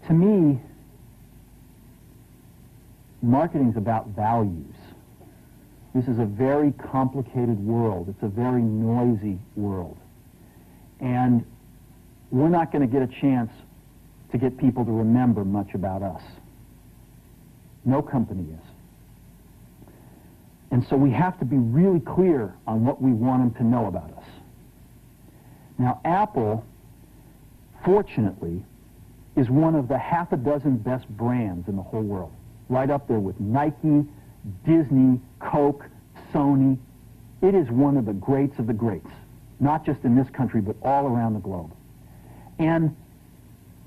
To me, marketing's about values. This is a very complicated world. It's a very noisy world. And we're not going to get a chance to get people to remember much about us. No company is. And so we have to be really clear on what we want them to know about us. Now, Apple, fortunately, is one of the half a dozen best brands in the whole world. Right up there with Nike, Disney, Coke, Sony. It is one of the greats of the greats, not just in this country, but all around the globe. And,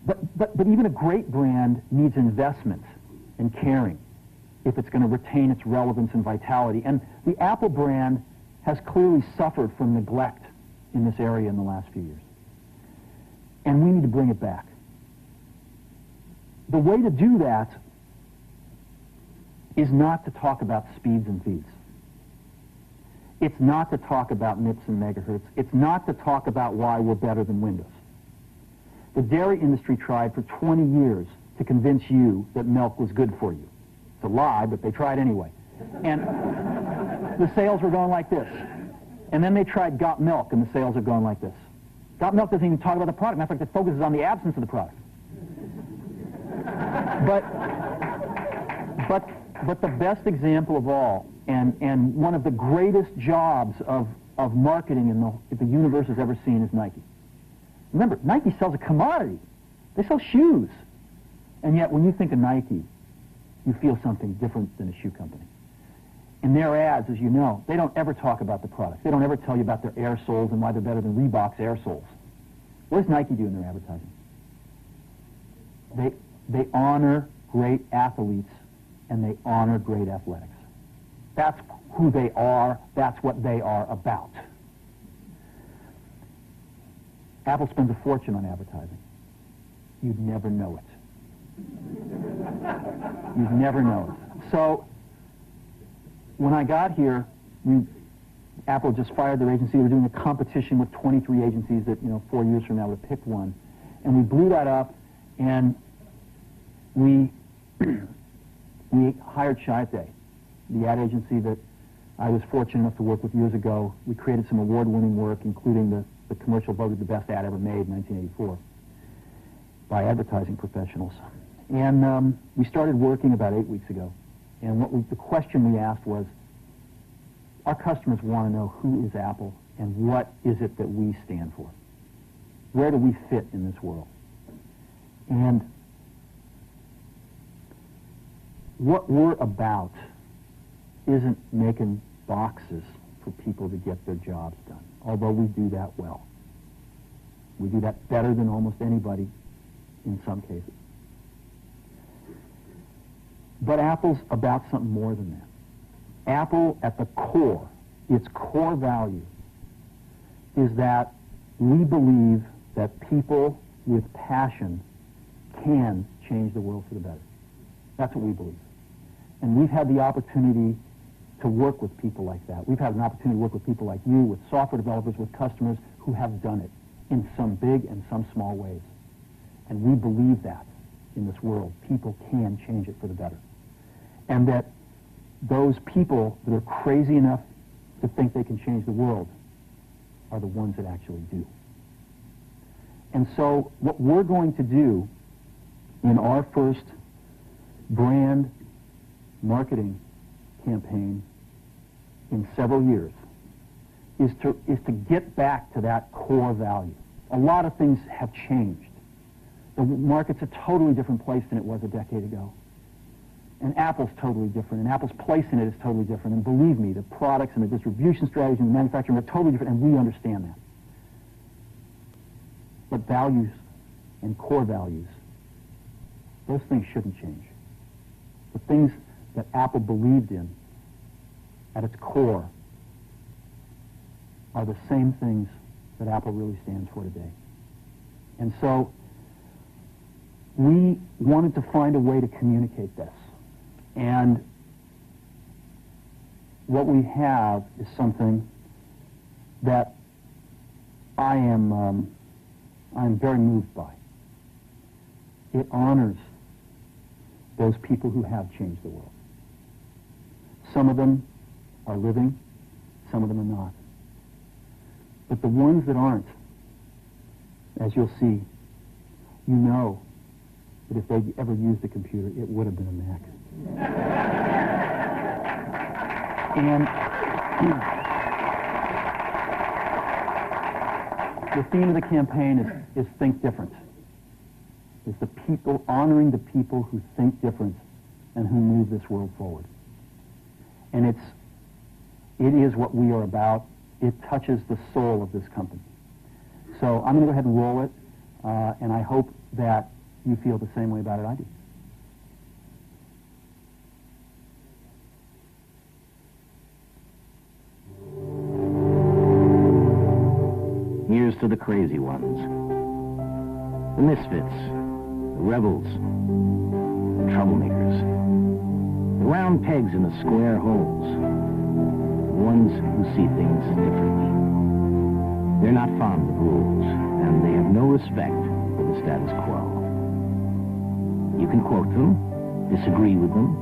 but even a great brand needs investment and caring if it's going to retain its relevance and vitality. And the Apple brand has clearly suffered from neglect in this area in the last few years. And we need to bring it back. The way to do that is not to talk about speeds and feeds. It's not to talk about MIPS and megahertz. It's not to talk about why we're better than Windows. The dairy industry tried for 20 years to convince you that milk was good for you. It's a lie, but they tried anyway. And the sales were going like this. And then they tried Got Milk, and the sales are going like this. Got Milk doesn't even talk about the product. Matter of fact, it focuses on the absence of the product. But the best example of all, and one of the greatest jobs of marketing the universe has ever seen is Nike. Remember, Nike sells a commodity. They sell shoes. And yet, when you think of Nike, you feel something different than a shoe company. In their ads, as you know, they don't ever talk about the products. They don't ever tell you about their air soles and why they're better than Reebok's air soles. What does Nike do in their advertising? They honor great athletes and they honor great athletics. That's who they are. That's what they are about. Apple spends a fortune on advertising. You'd never know it. You'd never know it. So, when I got here, Apple just fired their agency. They were doing a competition with 23 agencies that, 4 years from now would pick one. And we blew that up, and we hired Chiat, the ad agency that I was fortunate enough to work with years ago. We created some award-winning work, including the commercial voted the best ad ever made in 1984 by advertising professionals. And we started working about 8 weeks ago. And the question we asked was, our customers want to know who is Apple and what is it that we stand for? Where do we fit in this world? And what we're about isn't making boxes for people to get their jobs done, although we do that well. We do that better than almost anybody in some cases. But Apple's about something more than that. Apple, at the core, its core value, is that we believe that people with passion can change the world for the better. That's what we believe. And we've had the opportunity to work with people like that. We've had an opportunity to work with people like you, with software developers, with customers who have done it in some big and some small ways. And we believe that in this world, people can change it for the better. And that those people that are crazy enough to think they can change the world are the ones that actually do. And so what we're going to do in our first brand marketing campaign in several years is to get back to that core value. A lot of things have changed. The market's a totally different place than it was a decade ago. And Apple's totally different, and Apple's place in it is totally different. And believe me, the products and the distribution strategy and the manufacturing are totally different, and we understand that. But values and core values, those things shouldn't change. The things that Apple believed in at its core are the same things that Apple really stands for today. And so we wanted to find a way to communicate this. And what we have is something that I'm very moved by. it honors those people who have changed the world. Some of them are living, some of them are not. But the ones that aren't, as you'll see, you know that if they'd ever used a computer, it would have been a Mac. And the theme of the campaign is think different. It's the people, honoring the people who think different and who move this world forward. And it is what we are about. It touches the soul of this company. So I'm going to go ahead and roll it, and I hope that you feel the same way about it I do. Here's to the crazy ones, the misfits, the rebels, the troublemakers, the round pegs in the square holes, the ones who see things differently. They're not fond of rules, and they have no respect for the status quo. You can quote them, disagree with them,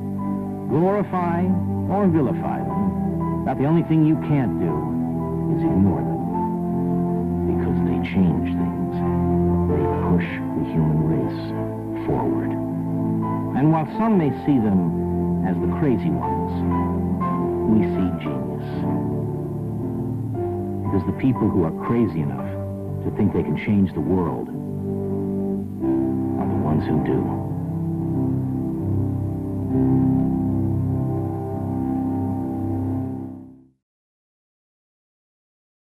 glorify or vilify them, but the only thing you can't do is ignore them. Because they change things. They push the human race forward. And while some may see them as the crazy ones, we see genius. Because the people who are crazy enough to think they can change the world are the ones who do.